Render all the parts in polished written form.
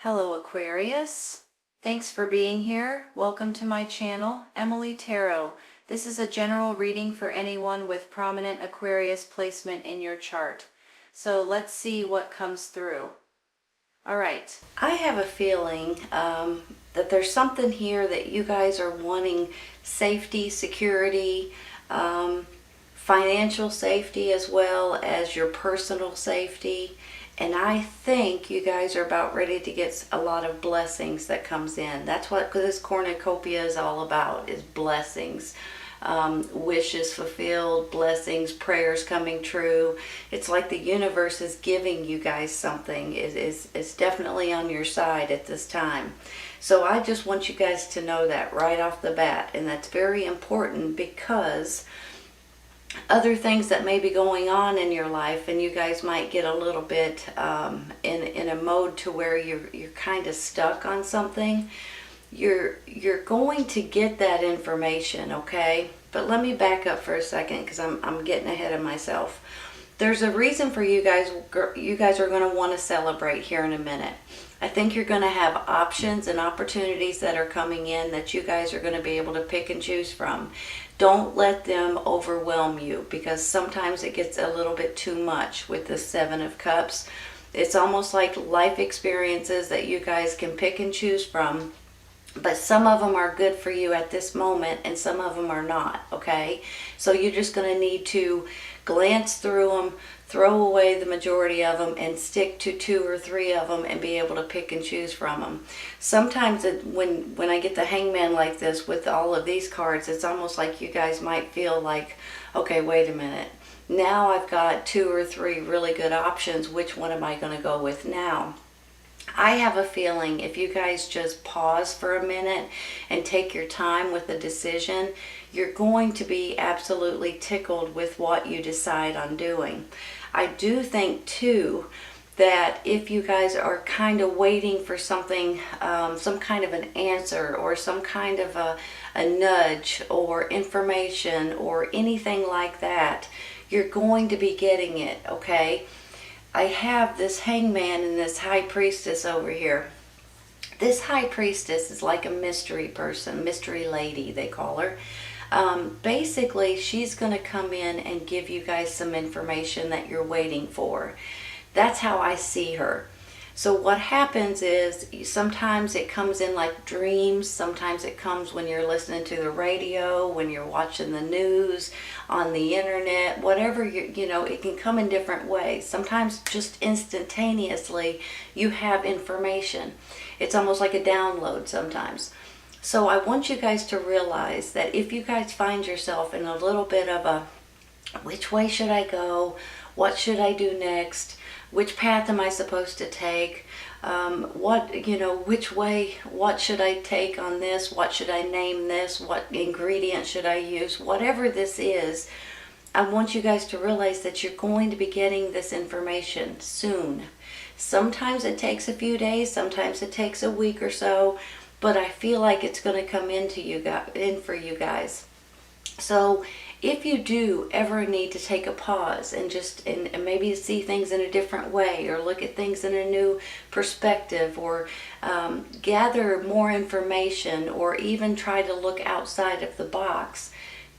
Hello Aquarius, thanks for being here. Welcome to my channel, Emily Tarot. This is a general reading for anyone with prominent Aquarius placement in your chart. So let's see what comes through. Alright, I have a feeling that there's something here that you guys are wanting: safety, security, financial safety, as well as your personal safety. And I think you guys are about ready to get a lot of blessings that comes in. That's what this cornucopia is all about, is blessings. Wishes fulfilled, blessings, prayers coming true. It's like the universe is giving you guys something. It's definitely on your side at this time. So I just want you guys to know that right off the bat. And that's very important, because other things that may be going on in your life, and you guys might get a little bit in a mode to where you're kind of stuck on something. You're going to get that information, okay? But let me back up for a second, because I'm getting ahead of myself. There's a reason for you guys. You guys are going to want to celebrate here in a minute. I think you're going to have options and opportunities that are coming in that you guys are going to be able to pick and choose from. Don't let them overwhelm you, because sometimes it gets a little bit too much with the Seven of Cups. It's almost like life experiences that you guys can pick and choose from. But some of them are good for you at this moment, and some of them are not, okay? So you're just going to need to glance through them, throw away the majority of them, and stick to 2 or 3 of them and be able to pick and choose from them. Sometimes when I get the Hangman like this with all of these cards, it's almost like you guys might feel like, okay, wait a minute. Now I've got 2 or 3 really good options. Which one am I going to go with now? I have a feeling if you guys just pause for a minute and take your time with the decision, you're going to be absolutely tickled with what you decide on doing. I do think too that if you guys are kind of waiting for something, some kind of an answer, or some kind of a nudge or information or anything like that, you're going to be getting it, okay? I have this Hangman and this High Priestess over here. This High Priestess is like a mystery person, mystery lady they call her. Basically, she's going to come in and give you guys some information that you're waiting for. That's how I see her. So what happens is, sometimes it comes in like dreams, sometimes it comes when you're listening to the radio, when you're watching the news, on the internet, whatever, you know, it can come in different ways. Sometimes just instantaneously you have information. It's almost like a download sometimes. So I want you guys to realize that if you guys find yourself in a little bit of a, which way should I go? What should I do next? Which path am I supposed to take? Which way, what should I take on this? What should I name this? What ingredient should I use? Whatever this is, I want you guys to realize that you're going to be getting this information soon. Sometimes it takes a few days, sometimes it takes a week or so, but I feel like it's going to come in for you guys. So if you do ever need to take a pause and maybe see things in a different way, or look at things in a new perspective, or gather more information, or even try to look outside of the box,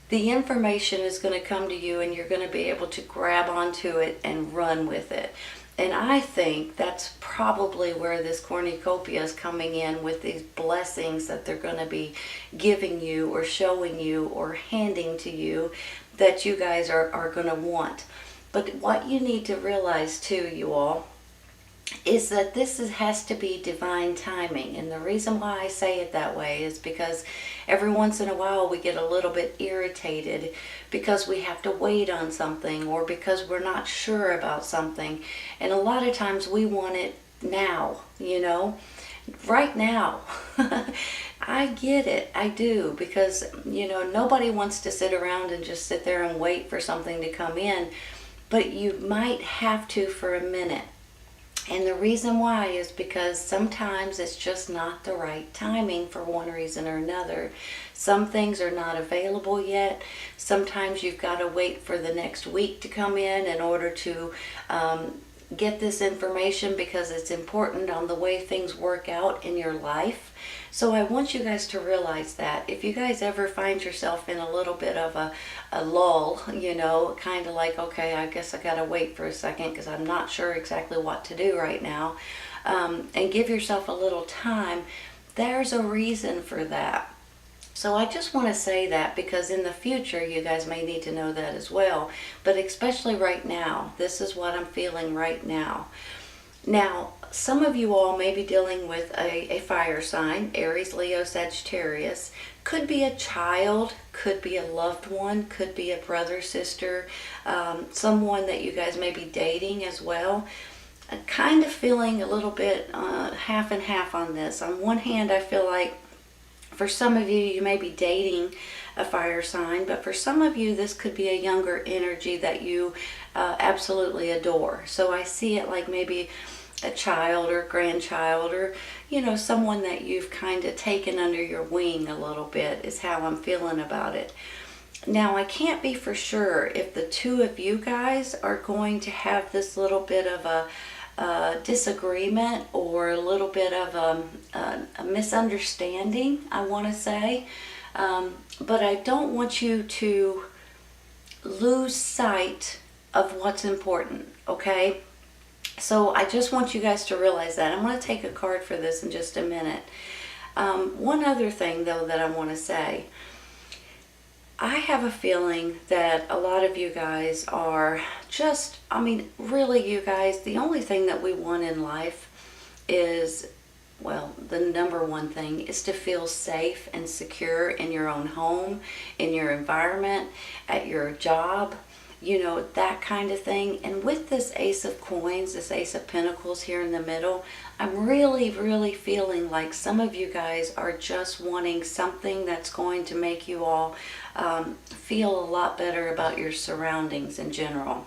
the information is going to come to you, and you're going to be able to grab onto it and run with it. And I think that's probably where this cornucopia is coming in, with these blessings that they're going to be giving you, or showing you, or handing to you, that you guys are going to want. But what you need to realize too, you all, is that this has to be divine timing. And the reason why I say it that way is because every once in a while we get a little bit irritated because we have to wait on something, or because we're not sure about something. And a lot of times we want it now, you know, right now. I get it, I do, because, you know, nobody wants to sit around and just sit there and wait for something to come in, but you might have to for a minute. And the reason why is because sometimes it's just not the right timing for one reason or another. Some things are not available yet. Sometimes you've got to wait for the next week to come in order to get this information because it's important on the way things work out in your life. So I want you guys to realize that if you guys ever find yourself in a little bit of a lull, you know, kind of like, okay, I guess I gotta wait for a second because I'm not sure exactly what to do right now, and give yourself a little time, there's a reason for that. So I just want to say that because in the future you guys may need to know that as well. But especially right now, this is what I'm feeling right now. Now, some of you all may be dealing with a fire sign, Aries, Leo, Sagittarius. Could be a child, could be a loved one, could be a brother, sister, someone that you guys may be dating as well. I'm kind of feeling a little bit half and half on this. On one hand, I feel like for some of you, you may be dating a fire sign, but for some of you, this could be a younger energy that you absolutely adore. So I see it like maybe a child or grandchild, or, you know, someone that you've kind of taken under your wing a little bit is how I'm feeling about it. Now, I can't be for sure if the two of you guys are going to have this little bit of a disagreement or a little bit of a misunderstanding, I want to say. But I don't want you to lose sight of what's important, okay? So I just want you guys to realize that. I'm going to take a card for this in just a minute. One other thing, though, that I want to say. I have a feeling that a lot of you guys are just, I mean, really, you guys, the only thing that we want in life is, well, the number one thing is to feel safe and secure in your own home, in your environment, at your job, you know, that kind of thing. And with this Ace of Coins, this Ace of Pentacles here in the middle, I'm really, really feeling like some of you guys are just wanting something that's going to make you all feel a lot better about your surroundings in general.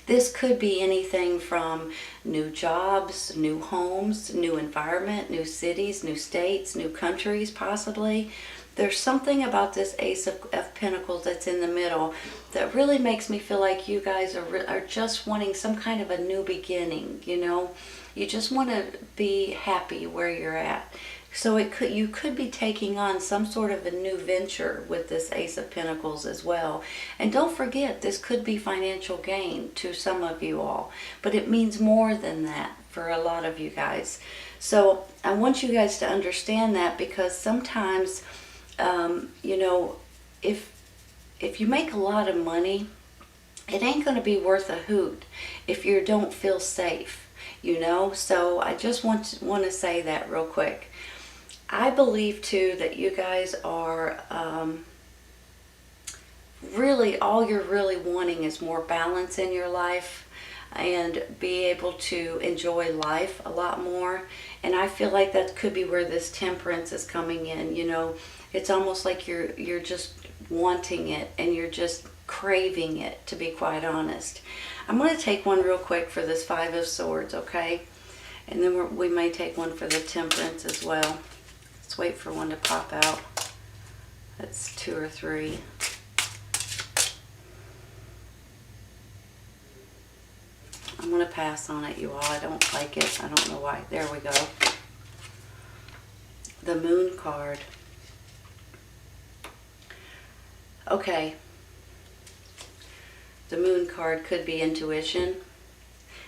This could be anything from new jobs, new homes, new environment, new cities, new states, new countries possibly. There's something about this Ace of Pentacles that's in the middle that really makes me feel like you guys are just wanting some kind of a new beginning, you know. You just want to be happy where you're at. So you could be taking on some sort of a new venture with this Ace of Pentacles as well. And don't forget, this could be financial gain to some of you all. But it means more than that for a lot of you guys. So I want you guys to understand that, because sometimes, you know, if you make a lot of money, it ain't going to be worth a hoot if you don't feel safe, you know. So I just want to say that real quick. I believe too that you guys are really, all you're really wanting is more balance in your life and be able to enjoy life a lot more. And I feel like that could be where this Temperance is coming in, you know. It's almost like you're just wanting it and you're just craving it, to be quite honest. I'm going to take one real quick for this Five of Swords, okay? And then we may take one for the Temperance as well. Let's wait for one to pop out. That's 2 or 3. I'm going to pass on it, you all. I don't like it. I don't know why. There we go. The Moon card. Okay. The Moon card could be intuition.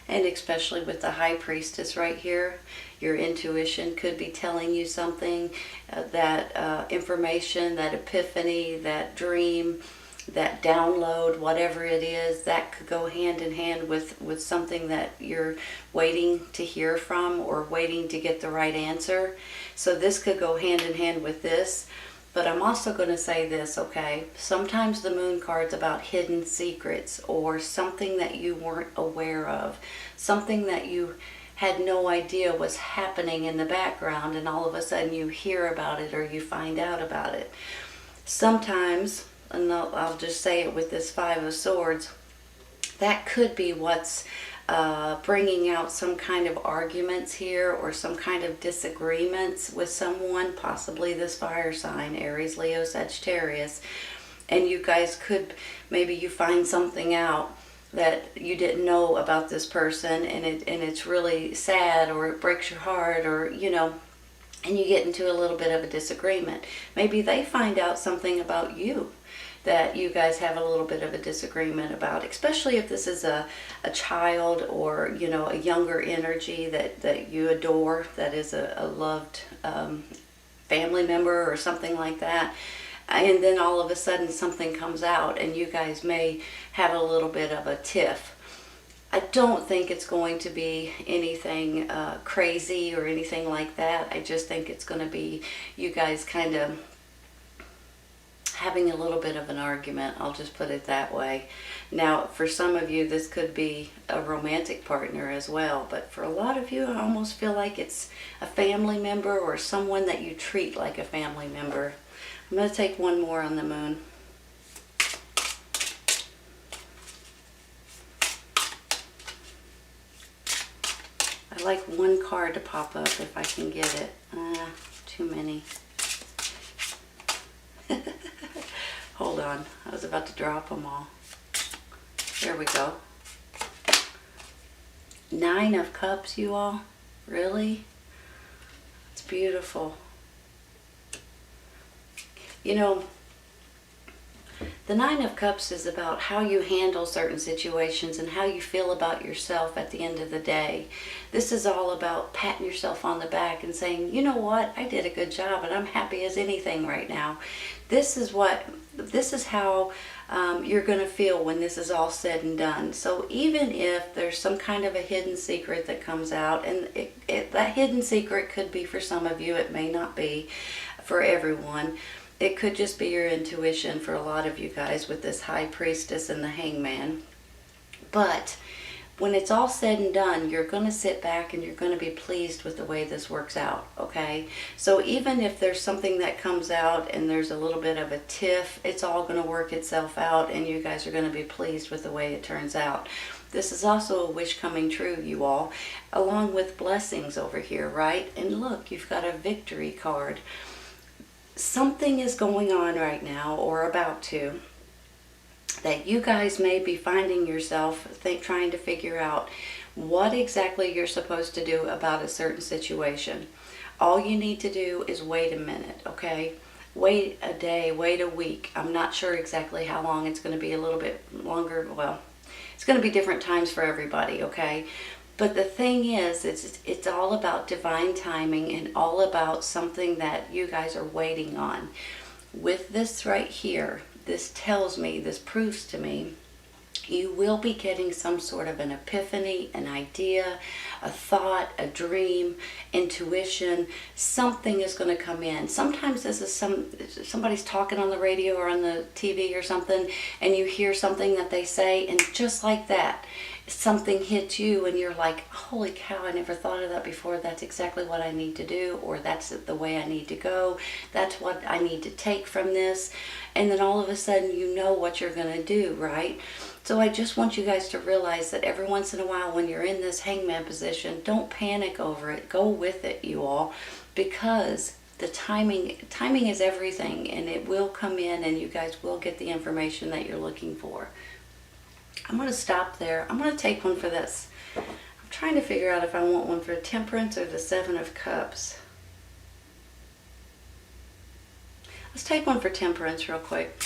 And especially with the High Priestess right here, your intuition could be telling you something, that information, that epiphany, that dream, that download, whatever it is, that could go hand in hand with something that you're waiting to hear from or waiting to get the right answer. So this could go hand in hand with this. But I'm also going to say this, okay? Sometimes the Moon card's about hidden secrets or something that you weren't aware of. Something that you had no idea was happening in the background, and all of a sudden you hear about it or you find out about it. Sometimes, and I'll just say it with this Five of Swords, that could be what's bringing out some kind of arguments here or some kind of disagreements with someone, possibly this fire sign, Aries, Leo, Sagittarius. And you guys could, maybe you find something out that you didn't know about this person, and it's really sad, or it breaks your heart, or and you get into a little bit of a disagreement. Maybe they find out something about you that you guys have a little bit of a disagreement about, especially if this is a child, or a younger energy that you adore, that is a loved family member or something like that. And then all of a sudden something comes out and you guys may have a little bit of a tiff. I don't think it's going to be anything crazy or anything like that. I just think it's going to be you guys kind of having a little bit of an argument. I'll just put it that way. Now, for some of you, this could be a romantic partner as well. But for a lot of you, I almost feel like it's a family member or someone that you treat like a family member. I'm going to take one more on the moon. I like one card to pop up if I can get it. Too many. Hold on. I was about to drop them all. There we go. 9 of Cups, you all. Really? It's beautiful. The 9 of Cups is about how you handle certain situations and how you feel about yourself at the end of the day. This is all about patting yourself on the back and saying, you know what, I did a good job and I'm happy as anything right now. This is how you're going to feel when this is all said and done. So even if there's some kind of a hidden secret that comes out, and that hidden secret could be for some of you, it may not be for everyone. It could just be your intuition for a lot of you guys with this High Priestess and the Hangman. But when it's all said and done, you're going to sit back and you're going to be pleased with the way this works out, okay? So even if there's something that comes out and there's a little bit of a tiff, it's all going to work itself out and you guys are going to be pleased with the way it turns out. This is also a wish coming true, you all, along with blessings over here, right? And look, you've got a victory card. Something is going on right now, or about to, that you guys may be finding yourself trying to figure out what exactly you're supposed to do about a certain situation. All you need to do is wait a minute, okay? Wait a day, wait a week. I'm not sure exactly how long. It's going to be a little bit longer. Well, it's going to be different times for everybody, okay? But the thing is, it's all about divine timing and all about something that you guys are waiting on. With this right here, this tells me, this proves to me, you will be getting some sort of an epiphany, an idea, a thought, a dream, intuition. Something is going to come in. Sometimes this is somebody's talking on the radio or on the TV or something, and you hear something that they say, and just like that, something hits you and you're like, holy cow, I never thought of that before. That's exactly what I need to do, or that's the way I need to go. That's what I need to take from this. And then all of a sudden you know what you're going to do, right? So I just want you guys to realize that every once in a while when you're in this hangman position, don't panic over it. Go with it, you all, because the timing is everything, and it will come in and you guys will get the information that you're looking for. I'm going to stop there. I'm going to take one for this. I'm trying to figure out if I want one for Temperance or the 7 of Cups. Let's take one for Temperance real quick.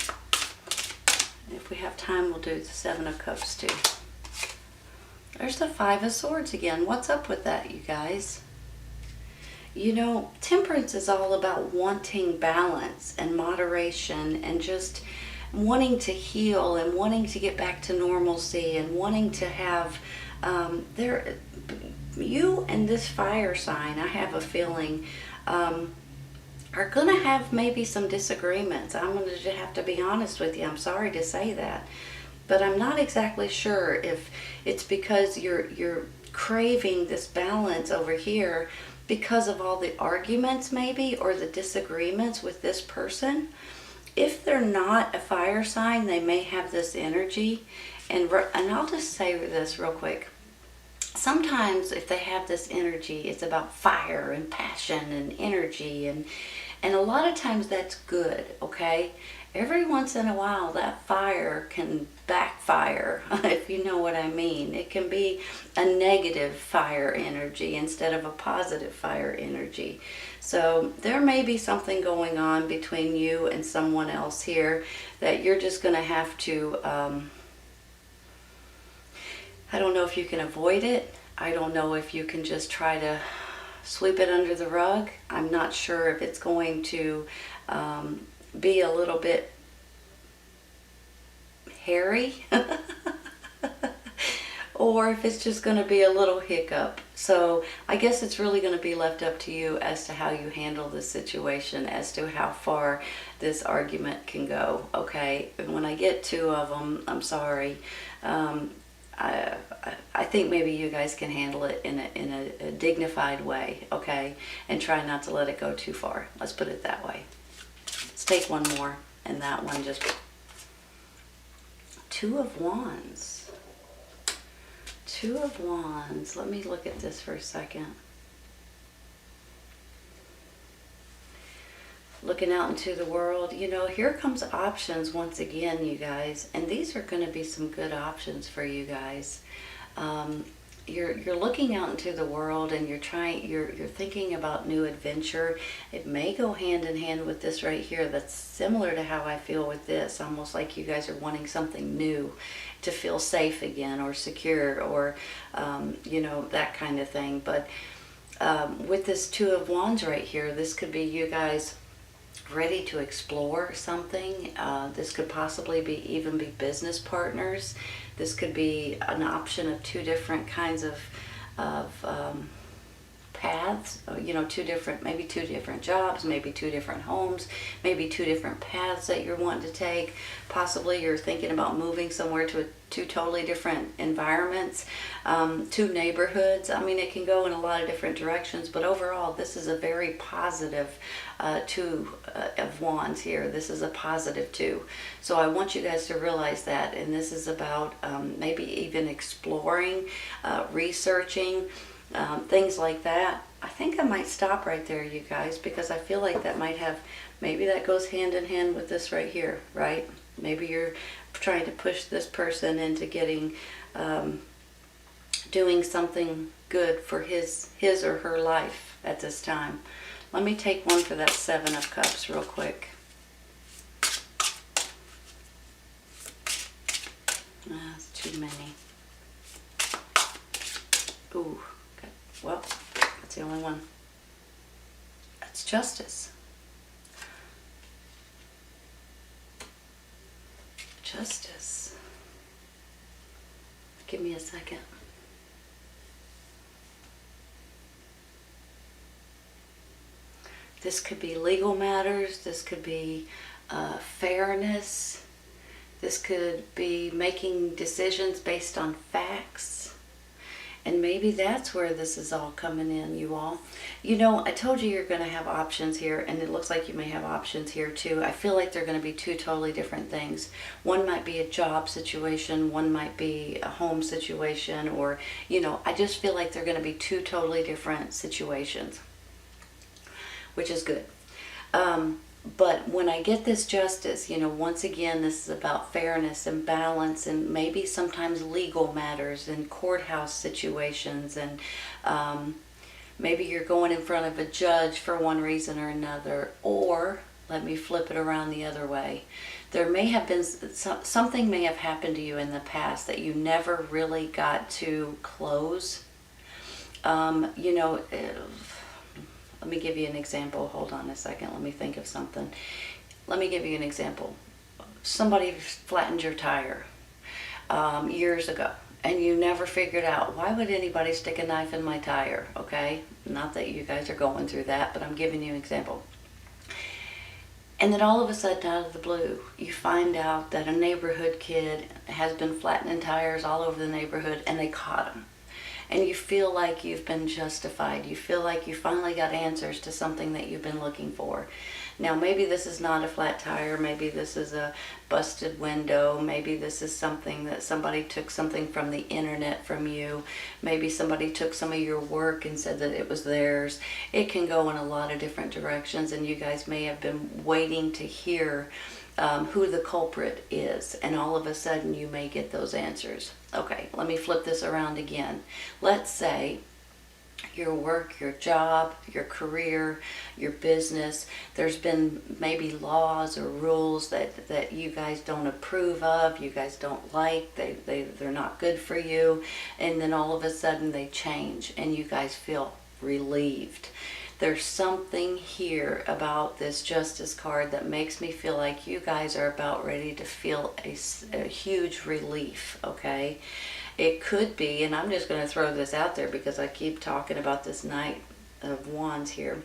And if we have time, we'll do the 7 of Cups too. There's the 5 of Swords again. What's up with that, you guys? You know, Temperance is all about wanting balance and moderation and just wanting to heal and wanting to get back to normalcy and wanting to have you and this fire sign, I have a feeling, are going to have maybe some disagreements. I'm going to have to be honest with you. I'm sorry to say that, but I'm not exactly sure if it's because you're craving this balance over here because of all the arguments maybe, or the disagreements with this person. If they're not a fire sign, they may have this energy. And I'll just say this real quick. sometimes if they have this energy, it's about fire and passion and energy, and a lot of times that's good, okay? Every once in a while that fire can backfire, if you know what I mean. It can be a negative fire energy instead of a positive fire energy. So there may be something going on between you and someone else here that you're just going to have to, I don't know if you can avoid it. I don't know if you can just try to sweep it under the rug. I'm not sure if it's going to be a little bit hairy or if it's just going to be a little hiccup. So I guess it's really going to be left up to you as to how you handle this situation, as to how far this argument can go, okay? And when I get two of them, I'm sorry. I think maybe you guys can handle it in a dignified way, okay? And try not to let it go too far. Let's put it that way. Let's take one more, and that one just... Two of Wands. Two of Wands. Let me look at this for a second. Looking out into the world, you know, here comes options once again, you guys, and these are going to be some good options for you guys. You're looking out into the world and you're thinking about new adventure. It may go hand in hand with this right here. That's similar to how I feel with this, almost like you guys are wanting something new to feel safe again or secure or you know, that kind of thing. But with this Two of Wands right here, this could be you guys ready to explore something. This could possibly even be business partners. This could be an option of two different kinds of paths, you know, maybe two different jobs, maybe two different homes, maybe two different paths that you're wanting to take. Possibly you're thinking about moving somewhere to two totally different environments, two neighborhoods. I mean, it can go in a lot of different directions, but overall this is a very positive Two of Wands here. This is a positive two. So I want you guys to realize that, and this is about maybe even exploring, researching, things like that. I think I might stop right there, you guys, because I feel like that might have, maybe that goes hand in hand with this right here, right? Maybe you're trying to push this person into getting, doing something good for his or her life at this time. Let me take one for that Seven of Cups real quick. That's too many. Ooh, okay. Well, that's the only one. That's Justice. Justice. Give me a second. This could be legal matters. This could be fairness. This could be making decisions based on facts. And maybe that's where this is all coming in, you all. You know, I told you you're going to have options here, and it looks like you may have options here too. I feel like they're going to be two totally different things. One might be a job situation, one might be a home situation, or, you know, I just feel like they're going to be two totally different situations, which is good. But when I get this Justice, you know, once again, this is about fairness and balance, and maybe sometimes legal matters and courthouse situations, and maybe you're going in front of a judge for one reason or another. Or let me flip it around the other way. There may have been something may have happened to you in the past that you never really got to close. You know, let me give you an example. Hold on a second. Let me think of something. Let me give you an example. Somebody flattened your tire years ago, and you never figured out, why would anybody stick a knife in my tire? Okay? Not that you guys are going through that, but I'm giving you an example. And then all of a sudden, out of the blue, you find out that a neighborhood kid has been flattening tires all over the neighborhood, and they caught him. and you feel like you've been justified. You feel like you finally got answers to something that you've been looking for. Now, maybe this is not a flat tire. Maybe this is a busted window. Maybe this is something that somebody took something from the internet from you. Maybe somebody took some of your work and said that it was theirs. It can go in a lot of different directions, and you guys may have been waiting to hear who the culprit is, and all of a sudden you may get those answers. Okay, let me flip this around again. Let's say your work, your job, your career, your business, there's been maybe laws or rules that you guys don't approve of, you guys don't like, they're not good for you, and then all of a sudden they change and you guys feel relieved. There's something here about this Justice card that makes me feel like you guys are about ready to feel a huge relief, okay? It could be, and I'm just going to throw this out there because I keep talking about this Knight of Wands here.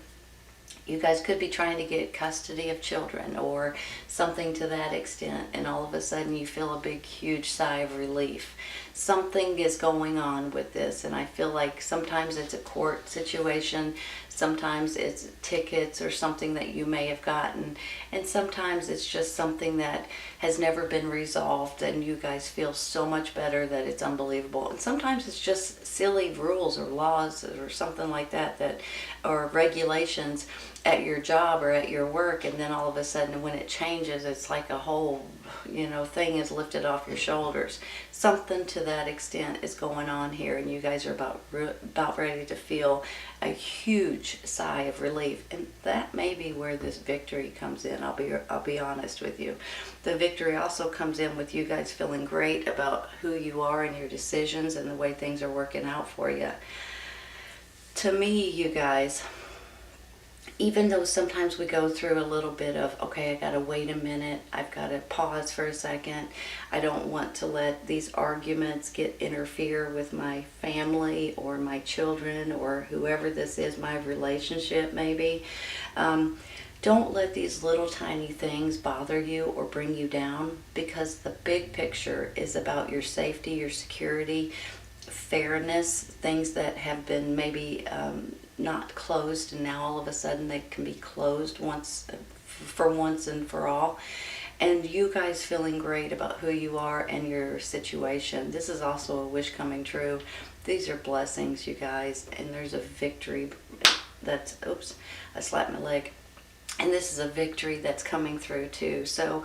You guys could be trying to get custody of children or something to that extent, and all of a sudden you feel a big, huge sigh of relief. Something is going on with this, and I feel like sometimes it's a court situation, sometimes it's tickets or something that you may have gotten, and sometimes it's just something that has never been resolved and you guys feel so much better that it's unbelievable. And sometimes it's just silly rules or laws or something like that or regulations at your job or at your work, and then all of a sudden when it changes, it's like a whole thing is lifted off your shoulders. Something to that extent is going on here, and you guys are about ready to feel a huge sigh of relief, and that may be where this victory comes in. I'll be honest with you. The victory also comes in with you guys feeling great about who you are and your decisions and the way things are working out for you. To me, you guys, even though sometimes we go through a little bit of, okay, I gotta wait a minute, I've gotta pause for a second, I don't want to let these arguments interfere with my family or my children or whoever this is, my relationship maybe. Don't let these little tiny things bother you or bring you down, because the big picture is about your safety, your security, fairness, things that have been maybe not closed, and now all of a sudden they can be closed once and for all. And you guys feeling great about who you are and your situation. This is also a wish coming true. These are blessings, you guys, and there's a victory that's, oops, I slapped my leg. And this is a victory that's coming through too. So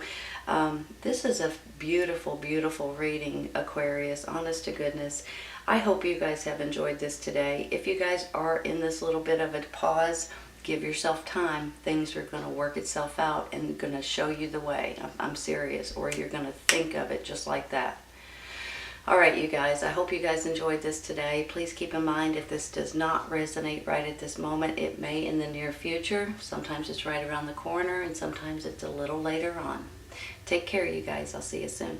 this is a beautiful, beautiful reading, Aquarius, honest to goodness. I hope you guys have enjoyed this today. If you guys are in this little bit of a pause, give yourself time. Things are going to work itself out and going to show you the way. I'm serious. Or you're going to think of it just like that. All right, you guys, I hope you guys enjoyed this today. Please keep in mind, if this does not resonate right at this moment, it may in the near future. Sometimes it's right around the corner, and sometimes it's a little later on. Take care, you guys. I'll see you soon.